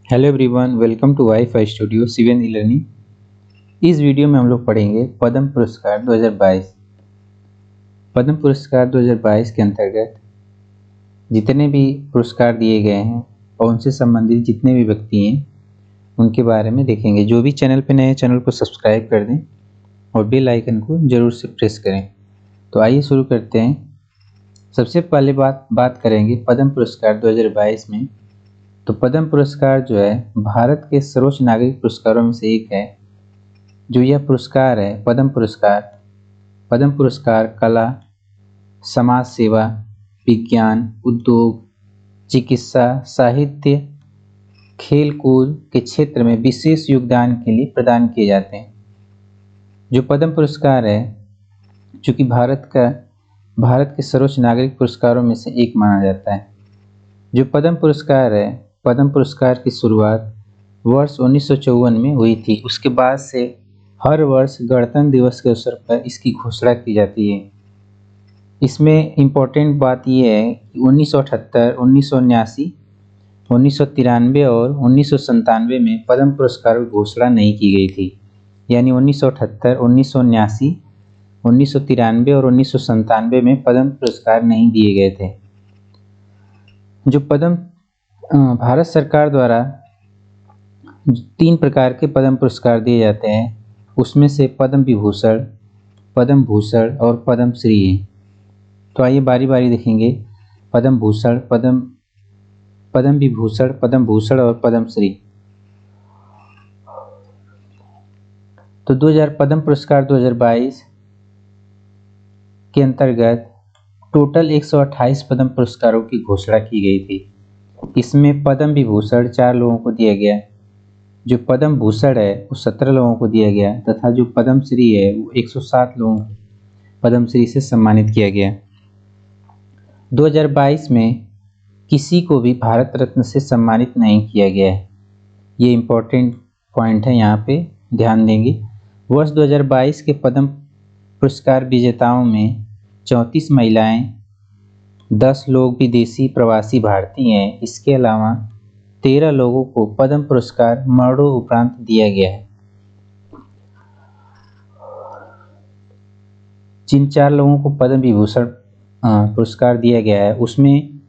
Hello everyone, welcome to WiFi studio सीवन E learning. इस video में हम लोग पढ़ेंगे पद्म पुरस्कार 2022। पद्म पुरस्कार 2022 के अंतर्गत जितने भी पुरस्कार दिए गए हैं और उनसे संबंधित जितने भी व्यक्ति हैं उनके बारे में देखेंगे। जो भी चैनल पे नए हैं चैनल को सब्सक्राइब कर दें और बेल आइकन को जरूर से प्रेस करें। तो आइए शुरू करते हैं। सबसे पहले बात करेंगे पद्म पुरस्कार 2022 में। तो पद्म पुरस्कार जो है भारत के सर्वोच्च नागरिक पुरस्कारों में से एक है। जो यह पुरस्कार है पद्म पुरस्कार कला, समाज सेवा, विज्ञान, उद्योग, चिकित्सा, साहित्य, खेल कूद के क्षेत्र में विशेष योगदान के लिए प्रदान किए जाते हैं। जो पद्म पुरस्कार है चूँकि भारत के सर्वोच्च नागरिक पुरस्कारों में से एक माना जाता है। जो पद्म पुरस्कार है, पद्म पुरस्कार की शुरुआत वर्ष 1954 में हुई थी। उसके बाद से हर वर्ष गणतंत्र दिवस के अवसर पर इसकी घोषणा की जाती है। इसमें इम्पोर्टेंट बात यह है कि 1978, 1979, 1993 और 1997 में पद्म पुरस्कारों की घोषणा नहीं की गई थी। यानी 1978, 1979, 1993 और 1997 में पद्म पुरस्कार नहीं दिए गए थे। जो भारत सरकार द्वारा 3 प्रकार के पद्म पुरस्कार दिए जाते हैं, उसमें से पद्म विभूषण, पद्म भूषण और पद्म श्री है। तो आइए बारी बारी देखेंगे। पद्म भूषण, पद्म विभूषण, पद्म भूषण और पद्म श्री। तो 2000 पद्म पुरस्कार 2022 के अंतर्गत टोटल 128 पद्म पुरस्कारों की घोषणा की गई थी। इसमें पद्म विभूषण 4 लोगों को दिया गया, जो पद्म भूषण है वो 17 लोगों को दिया गया तथा जो पद्म श्री है वो 107 लोगों को पद्म श्री से सम्मानित किया गया। 2022 में किसी को भी भारत रत्न से सम्मानित नहीं किया गया है। ये इम्पोर्टेंट पॉइंट है, यहाँ पे ध्यान देंगे। वर्ष 2022 के पद्म पुरस्कार विजेताओं में 34 महिलाएं, 10 लोग विदेशी प्रवासी भारतीय हैं। इसके अलावा 13 लोगों को पद्म पुरस्कार मरणोपरांत दिया गया है। जिन 4 लोगों को पद्म विभूषण पुरस्कार दिया गया है, उसमें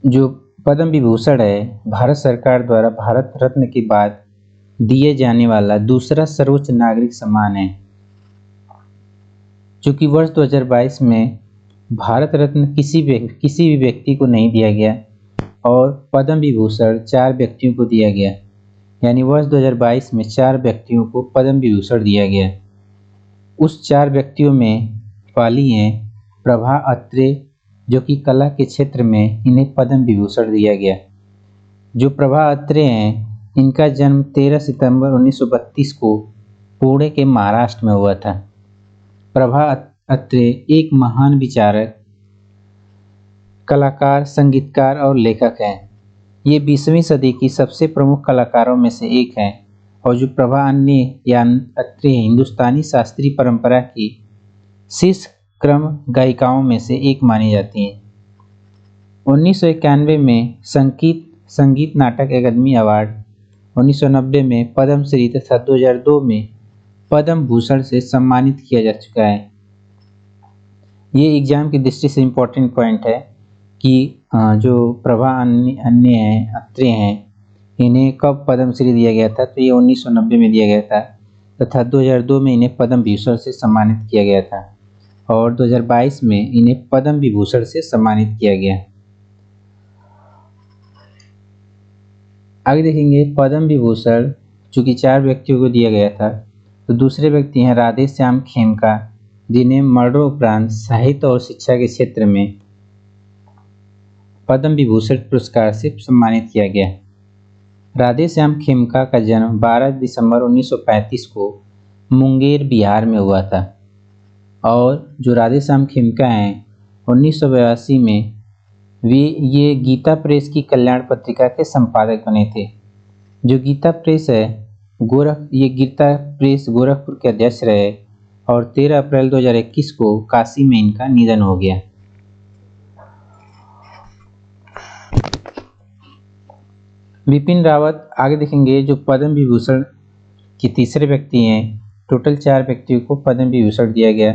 जो पद्म विभूषण है भारत सरकार द्वारा भारत रत्न के बाद दिए जाने वाला दूसरा सर्वोच्च नागरिक सम्मान है। चूँकि वर्ष 2022 में भारत रत्न किसी भी व्यक्ति को नहीं दिया गया और पद्म विभूषण 4 व्यक्तियों को दिया गया। यानी वर्ष 2022 में 4 व्यक्तियों को पद्म विभूषण दिया गया। उस 4 व्यक्तियों में पहली हैं प्रभा अत्रे, जो कि कला के क्षेत्र में इन्हें पद्म विभूषण दिया गया। जो प्रभा अत्रे हैं इनका जन्म 13 सितंबर 1932 को पुणे के महाराष्ट्र में हुआ था। प्रभा अत्रे एक महान विचारक, कलाकार, संगीतकार और लेखक हैं। ये 20वीं सदी की सबसे प्रमुख कलाकारों में से एक हैं और जो प्रभा अत्रे हिंदुस्तानी शास्त्रीय परंपरा की शीर्ष क्रम गायिकाओं में से एक मानी जाती हैं। 1991 में संगीत नाटक अकादमी अवार्ड, 1990 में पद्म श्री तथा 2002 में पद्म भूषण से सम्मानित किया जा चुका है। ये एग्जाम की दृष्टि से इम्पोर्टेंट पॉइंट है कि जो प्रभा अत्रे हैं इन्हें कब पद्म श्री दिया गया था। तो ये 1990 में दिया गया था तथा 2002 में इन्हें पद्म भूषण से सम्मानित किया गया था और 2022 में इन्हें पद्म विभूषण से सम्मानित किया गया। आगे देखेंगे पद्म विभूषण चूँकि 4 व्यक्तियों को दिया गया था, तो दूसरे व्यक्ति हैं राधे श्याम खेमका, जिन्हें मरणोपरांत साहित्य और शिक्षा के क्षेत्र में पद्म विभूषण पुरस्कार से सम्मानित किया गया। राधे श्याम खेमका का जन्म 12 दिसंबर 1935 को मुंगेर, बिहार में हुआ था और जो राधे श्याम खेमका हैं 1982 में ये गीता प्रेस की कल्याण पत्रिका के संपादक बने थे। जो गीता प्रेस है गीता प्रेस गोरखपुर के अध्यक्ष रहे और 13 अप्रैल 2021 को काशी में इनका निधन हो गया। बिपिन रावत आगे देखेंगे जो पद्म विभूषण के तीसरे व्यक्ति हैं। टोटल 4 व्यक्तियों को पद्म विभूषण दिया गया,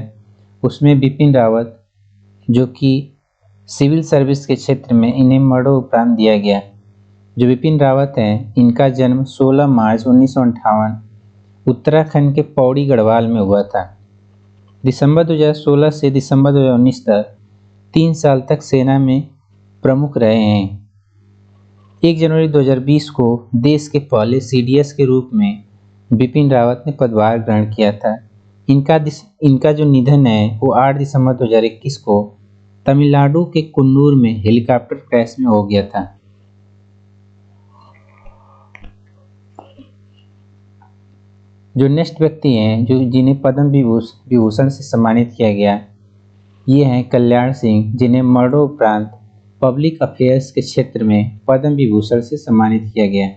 उसमें बिपिन रावत जो कि सिविल सर्विस के क्षेत्र में इन्हें मरणोपरांत दिया गया। जो बिपिन रावत हैं इनका जन्म 16 मार्च 1958 उत्तराखंड के पौड़ी गढ़वाल में हुआ था। दिसंबर 2016 से दिसंबर 2019 तक 3 साल तक सेना में प्रमुख रहे हैं। 1 जनवरी 2020 को देश के पहले सीडीएस के रूप में बिपिन रावत ने पदभार ग्रहण किया था। इनका जो निधन है वो 8 दिसंबर 2021 को तमिलनाडु के कुन्नूर में हेलीकॉप्टर क्रैश में हो गया था। जो नेक्स्ट व्यक्ति हैं जो जिन्हें पद्म विभूषण से सम्मानित किया गया, ये हैं कल्याण सिंह, जिन्हें मरणोपरांत पब्लिक अफेयर्स के क्षेत्र में पद्म विभूषण से सम्मानित किया गया।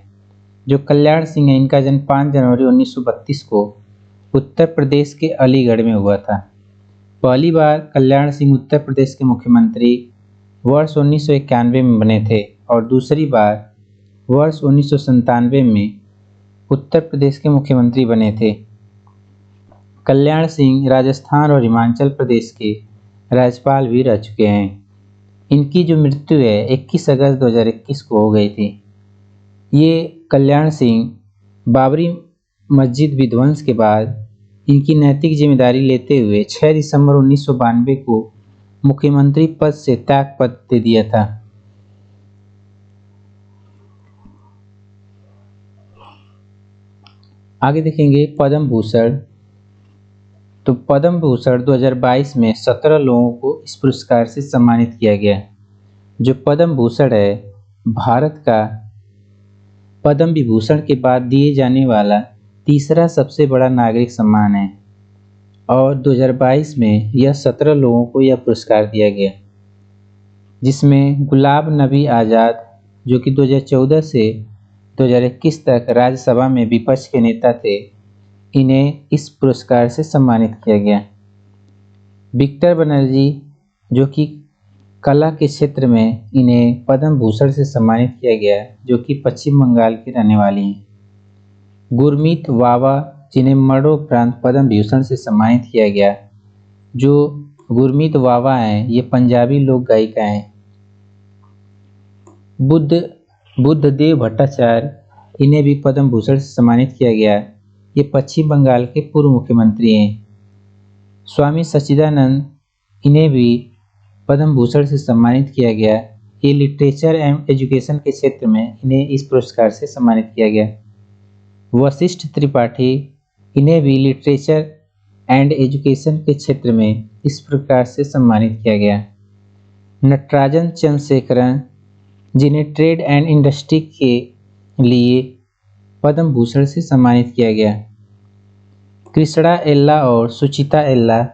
जो कल्याण सिंह है इनका जन्म 5 जनवरी 1932 को उत्तर प्रदेश के अलीगढ़ में हुआ था। पहली बार कल्याण सिंह उत्तर प्रदेश के मुख्यमंत्री वर्ष 1991 में बने थे और दूसरी बार वर्ष 1997 में उत्तर प्रदेश के मुख्यमंत्री बने थे। कल्याण सिंह राजस्थान और हिमाचल प्रदेश के राज्यपाल भी रह चुके हैं। इनकी जो मृत्यु है 21 अगस्त 2021 को हो गई थी। ये कल्याण सिंह बाबरी मस्जिद विध्वंस के बाद इनकी नैतिक जिम्मेदारी लेते हुए 6 दिसंबर 1992 को मुख्यमंत्री पद से त्यागपत्र दे दिया था। आगे देखेंगे पद्म भूषण। तो पद्म भूषण 2022 में 17 लोगों को इस पुरस्कार से सम्मानित किया गया। जो पद्म भूषण है भारत का पद्म विभूषण के बाद दिए जाने वाला तीसरा सबसे बड़ा नागरिक सम्मान है और 2022 में यह 17 लोगों को यह पुरस्कार दिया गया, जिसमें गुलाब नबी आज़ाद जो कि 2014 से 2021 तक राज्यसभा में विपक्ष के नेता थे, इन्हें इस पुरस्कार से सम्मानित किया गया। विक्टर बनर्जी जो कि कला के क्षेत्र में इन्हें पद्म भूषण से सम्मानित किया गया, जो कि पश्चिम बंगाल की रहने वाली हैं। गुरमीत वावा जिन्हें मरणोपरांत पद्म भूषण से सम्मानित किया गया। जो गुरमीत वावा हैं ये पंजाबी लोक गायिका हैं। बुद्धदेव भट्टाचार्य इन्हें भी पद्म भूषण से सम्मानित किया गया। ये पश्चिम बंगाल के पूर्व मुख्यमंत्री हैं। स्वामी सच्चिदानंद इन्हें भी पद्म भूषण से सम्मानित किया गया। ये लिटरेचर एंड एजुकेशन के क्षेत्र में इन्हें इस पुरस्कार से सम्मानित किया गया। वशिष्ठ त्रिपाठी इन्हें भी लिटरेचर एंड एजुकेशन के क्षेत्र में इस प्रकार से सम्मानित किया गया। नटराजन चंद्रशेखरन जिन्हें ट्रेड एंड इंडस्ट्री के लिए पद्म भूषण से सम्मानित किया गया। कृष्णा एल्ला और सुचिता एल्ला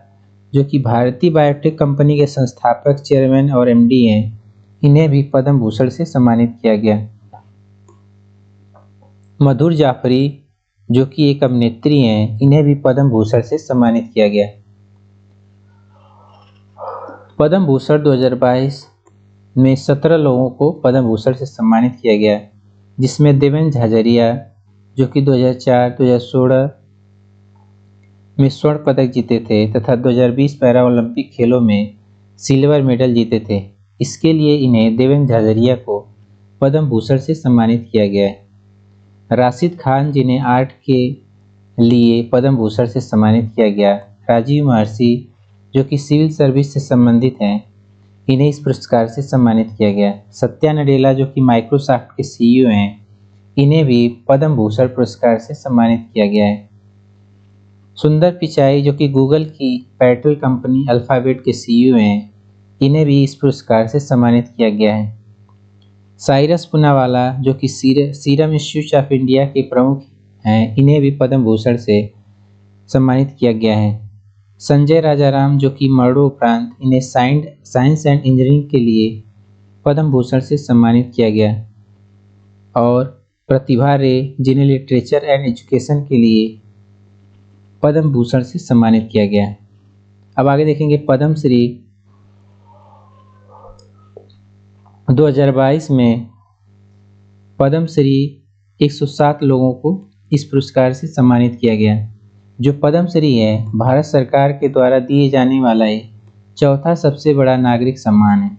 जो कि भारतीय बायोटेक कंपनी के संस्थापक, चेयरमैन और एमडी हैं, इन्हें भी पद्म भूषण से सम्मानित किया गया। मधुर जाफरी जो कि एक अभिनेत्री हैं, इन्हें भी पद्म भूषण से सम्मानित किया गया। पद्म भूषण 2022 में 17 लोगों को पद्म भूषण से सम्मानित किया गया, जिसमें देवेंद्र झाझरिया जो कि 2004-2016 में स्वर्ण पदक जीते थे तथा 2020 पैरा ओलंपिक खेलों में सिल्वर मेडल जीते थे। इसके लिए इन्हें देवेंद्र झाझरिया को पद्म भूषण से सम्मानित किया गया है। राशिद खान जिन्हें आर्ट के लिए पद्म भूषण से सम्मानित किया गया। राजीव महर्षि जो कि सिविल सर्विस से संबंधित हैं, इन्हें इस पुरस्कार से सम्मानित किया गया। सत्या नडेला जो कि माइक्रोसॉफ्ट के सीईओ हैं, इन्हें भी पद्म भूषण पुरस्कार से सम्मानित किया गया है। सुंदर पिचाई जो कि गूगल की पेट्रोल कंपनी अल्फाबेट के सीईओ हैं, इन्हें भी इस पुरस्कार से सम्मानित किया गया है। साइरस पूनावाला जो कि सीरम इंस्टीट्यूट ऑफ इंडिया के प्रमुख हैं, इन्हें भी पद्म भूषण से सम्मानित किया गया है। संजय राजाराम जो कि मरणोपरांत इन्हें साइंस एंड इंजीनियरिंग के लिए पद्म भूषण से सम्मानित किया गया। और प्रतिभा रे जिन्हें लिटरेचर एंड एजुकेशन के लिए पद्म भूषण से सम्मानित किया गया। अब आगे देखेंगे पद्मश्री 2022 में पद्मश्री 107 लोगों को इस पुरस्कार से सम्मानित किया गया। जो पद्मश्री है भारत सरकार के द्वारा दिए जाने वाला ये चौथा सबसे बड़ा नागरिक सम्मान है।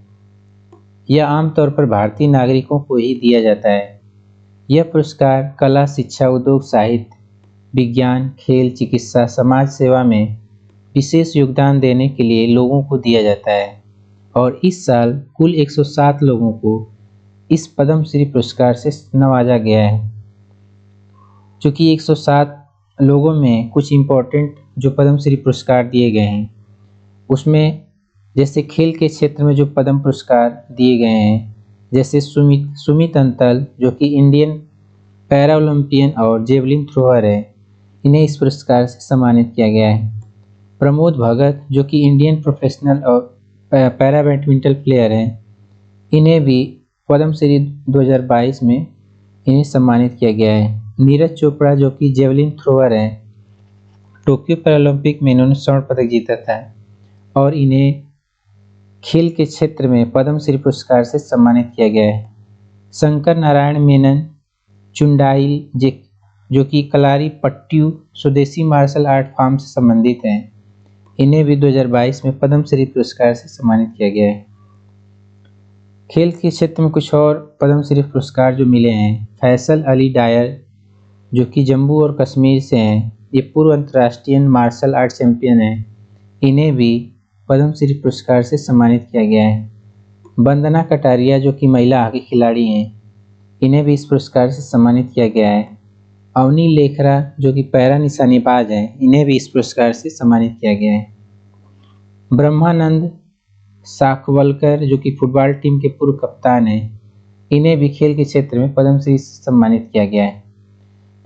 यह आमतौर पर भारतीय नागरिकों को ही दिया जाता है। यह पुरस्कार कला, शिक्षा, उद्योग, साहित्य, विज्ञान, खेल, चिकित्सा, समाज सेवा में विशेष योगदान देने के लिए लोगों को दिया जाता है और इस साल कुल 107 लोगों को इस पद्मश्री पुरस्कार से नवाजा गया है। चूँकि 107 लोगों में कुछ इम्पोर्टेंट जो पद्मश्री पुरस्कार दिए गए हैं उसमें जैसे खेल के क्षेत्र में जो पद्म पुरस्कार दिए गए हैं, जैसे सुमित अंतल जो कि इंडियन पैरा ओलंपियन और जेवलिन थ्रोअर है, इन्हें इस पुरस्कार से सम्मानित किया गया है। प्रमोद भगत जो कि इंडियन प्रोफेशनल और पैरा बैडमिंटन प्लेयर हैं, इन्हें भी पद्मश्री 2022 में इन्हें सम्मानित किया गया है। नीरज चोपड़ा जो कि जेवलिन थ्रोअर हैं, टोक्यो पैरालंपिक में इन्होंने स्वर्ण पदक जीता था और इन्हें खेल के क्षेत्र में पद्मश्री पुरस्कार से सम्मानित किया गया है। शंकर नारायण मेनन चुंडाइल जो कि कलारी पट्टू स्वदेशी मार्शल आर्ट फॉर्म से संबंधित हैं, इन्हें भी 2022 में पद्मश्री पुरस्कार से सम्मानित किया गया है। खेल के क्षेत्र में कुछ और पद्मश्री पुरस्कार जो मिले हैं, फैसल अली डायर जो कि जम्मू और कश्मीर से हैं, ये पूर्व अंतर्राष्ट्रीय मार्शल आर्ट चैंपियन हैं, इन्हें भी पद्मश्री पुरस्कार से सम्मानित किया गया है। वंदना कटारिया जो कि महिला हॉकी खिलाड़ी हैं, इन्हें भी इस पुरस्कार से सम्मानित किया गया है। अवनी लेखरा जो कि पैरा निशानेबाज हैं, इन्हें भी इस पुरस्कार से सम्मानित किया गया है। ब्रह्मानंद साखवलकर जो कि फुटबॉल टीम के पूर्व कप्तान हैं, इन्हें भी खेल के क्षेत्र में पद्मश्री से सम्मानित किया गया है।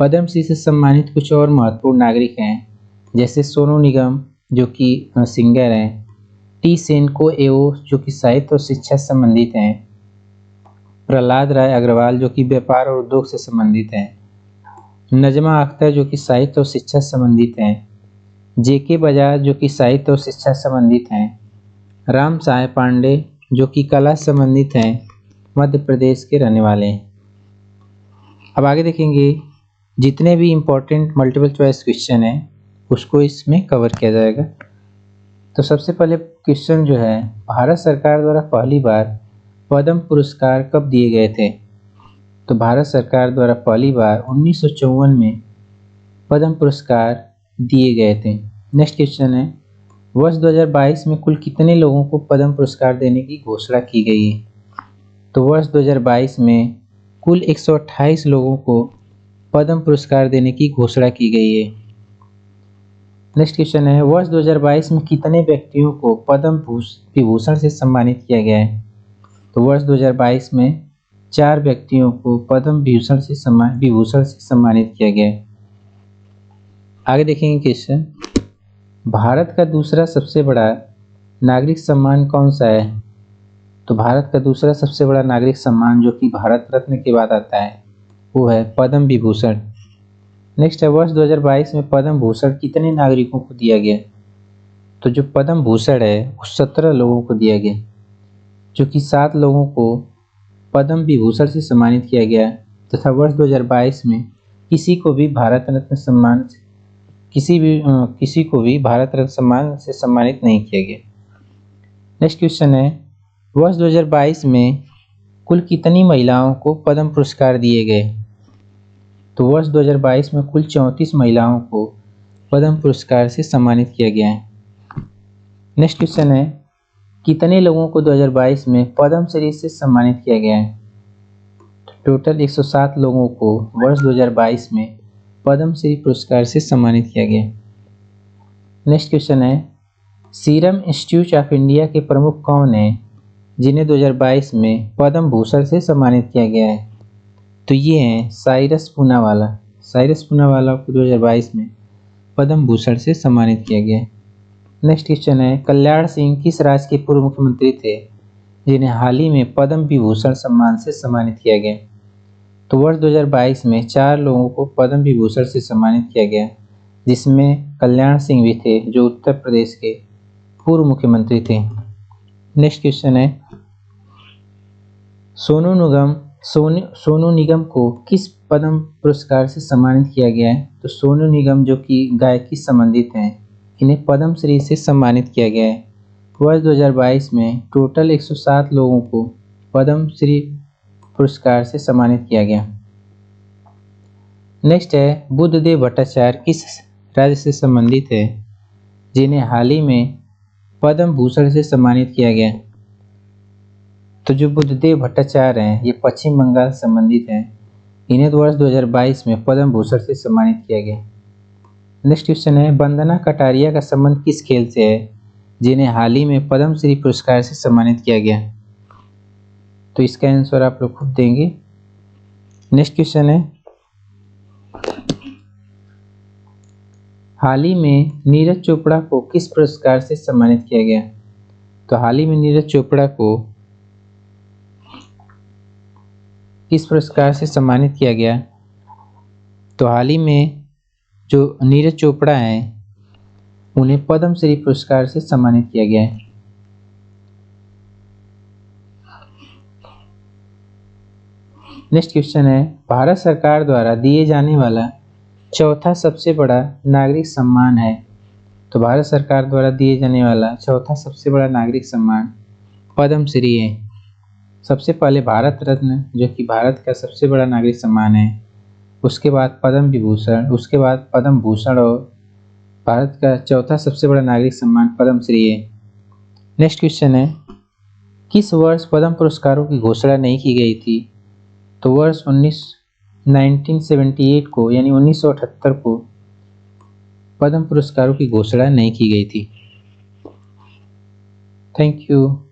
पद्मश्री से सम्मानित कुछ और महत्वपूर्ण नागरिक हैं, जैसे सोनू निगम जो कि सिंगर हैं, टी सेनको एओ जो कि साहित्य और शिक्षा से संबंधित हैं, प्रहलाद राय अग्रवाल जो कि व्यापार और उद्योग से संबंधित हैं, नजमा अख्तर जो कि साहित्य और शिक्षा से संबंधित हैं, जेके बजाज जो कि साहित्य और शिक्षा से संबंधित हैं, राम साहेब पांडे जो कि कला से संबंधित हैं, मध्य प्रदेश के रहने वाले हैं। अब आगे देखेंगे जितने भी इम्पोर्टेंट मल्टीपल चॉइस क्वेश्चन हैं उसको इसमें कवर किया जाएगा। तो सबसे पहले क्वेश्चन जो है, भारत सरकार द्वारा पहली बार पद्म पुरस्कार कब दिए गए थे? तो भारत सरकार द्वारा पहली बार 1954 में पद्म पुरस्कार दिए गए थे। नेक्स्ट क्वेश्चन है, वर्ष 2022 में कुल कितने लोगों को पद्म पुरस्कार देने की घोषणा की गई है? तो वर्ष 2022 में कुल 128 लोगों को पद्म पुरस्कार देने की घोषणा की गई है। नेक्स्ट क्वेश्चन है, वर्ष 2022 में कितने व्यक्तियों को पद्म विभूषण से सम्मानित किया गया है? तो वर्ष 2022 में 4 व्यक्तियों को पद्म विभूषण से सम्मानित किया गया है। आगे देखेंगे क्वेश्चन, भारत का दूसरा सबसे बड़ा नागरिक सम्मान कौन सा है? तो भारत का दूसरा सबसे बड़ा नागरिक सम्मान जो कि भारत रत्न के बाद आता है वो है पद्म विभूषण। नेक्स्ट है, वर्ष 2022 में पद्म भूषण कितने नागरिकों को दिया गया? तो जो पद्म भूषण है वो 17 लोगों को दिया गया, जो कि 7 लोगों को पद्म विभूषण से सम्मानित किया गया तथा वर्ष 2022 में किसी को भी भारत रत्न सम्मान से सम्मानित नहीं किया गया। नेक्स्ट क्वेश्चन है, वर्ष 2022 में कुल कितनी महिलाओं को पद्म पुरस्कार दिए गए? तो वर्ष 2022 में कुल 34 महिलाओं को पद्म पुरस्कार से सम्मानित किया गया है। नेक्स्ट क्वेश्चन है, कितने लोगों को 2022 में पद्मश्री से सम्मानित किया गया है? टोटल 107 लोगों को वर्ष 2022 में पद्मश्री पुरस्कार से सम्मानित किया गया। नेक्स्ट क्वेश्चन है, सीरम इंस्टीट्यूट ऑफ इंडिया के प्रमुख कौन हैं जिन्हें 2022 में पद्म भूषण से सम्मानित किया गया है? तो ये हैं साइरस पूनावाला को 2022 में पद्म भूषण से सम्मानित किया गया है। नेक्स्ट क्वेश्चन है, कल्याण सिंह किस राज्य के पूर्व मुख्यमंत्री थे जिन्हें हाल ही में पद्म विभूषण सम्मान से सम्मानित किया गया? तो वर्ष 2022 में 4 लोगों को पद्म विभूषण से सम्मानित किया गया, जिसमें कल्याण सिंह भी थे जो उत्तर प्रदेश के पूर्व मुख्यमंत्री थे। नेक्स्ट क्वेश्चन है, सोनू निगम सोनू निगम को किस पद्म पुरस्कार से सम्मानित किया गया है? तो सोनू निगम जो कि गायकी से संबंधित हैं, इन्हें पद्म श्री से सम्मानित किया गया है। वर्ष 2022 में टोटल 107 लोगों को पद्म श्री पुरस्कार से सम्मानित किया गया। नेक्स्ट है, बुद्धदेव भट्टाचार्य किस राज्य से संबंधित है, जिन्हें हाल ही में पद्म भूषण से सम्मानित किया गया? तो जो बुद्धदेव भट्टाचार्य हैं, ये पश्चिम बंगाल से संबंधित हैं। इन्हें वर्ष 2022 में पद्म भूषण से सम्मानित किया गया। नेक्स्ट क्वेश्चन है, वंदना कटारिया का संबंध किस खेल से है, जिन्हें हाल ही में पद्म श्री पुरस्कार से सम्मानित किया गया? तो इसका आंसर आप लोग खुद देंगे। नेक्स्ट क्वेश्चन है, हाल ही में नीरज चोपड़ा को किस पुरस्कार से सम्मानित किया गया? तो हाल ही में नीरज चोपड़ा को किस पुरस्कार से सम्मानित किया गया? तो हाल ही में जो नीरज चोपड़ा हैं, उन्हें पद्म श्री पुरस्कार से सम्मानित किया गया है। नेक्स्ट क्वेश्चन है, भारत सरकार द्वारा दिए जाने वाला चौथा सबसे बड़ा नागरिक सम्मान है। तो भारत सरकार द्वारा दिए जाने वाला चौथा सबसे बड़ा नागरिक सम्मान पद्म श्री है। सबसे पहले भारत रत्न जो कि भारत का सबसे बड़ा नागरिक सम्मान है, उसके बाद पद्म विभूषण, उसके बाद पद्म भूषण और भारत का चौथा सबसे बड़ा नागरिक सम्मान पद्म श्री है। नेक्स्ट क्वेश्चन है, किस वर्ष पद्म पुरस्कारों की घोषणा नहीं की गई थी? तो वर्ष 1978 को यानी 1978 को पद्म पुरस्कारों की घोषणा नहीं की गई थी। Thank you.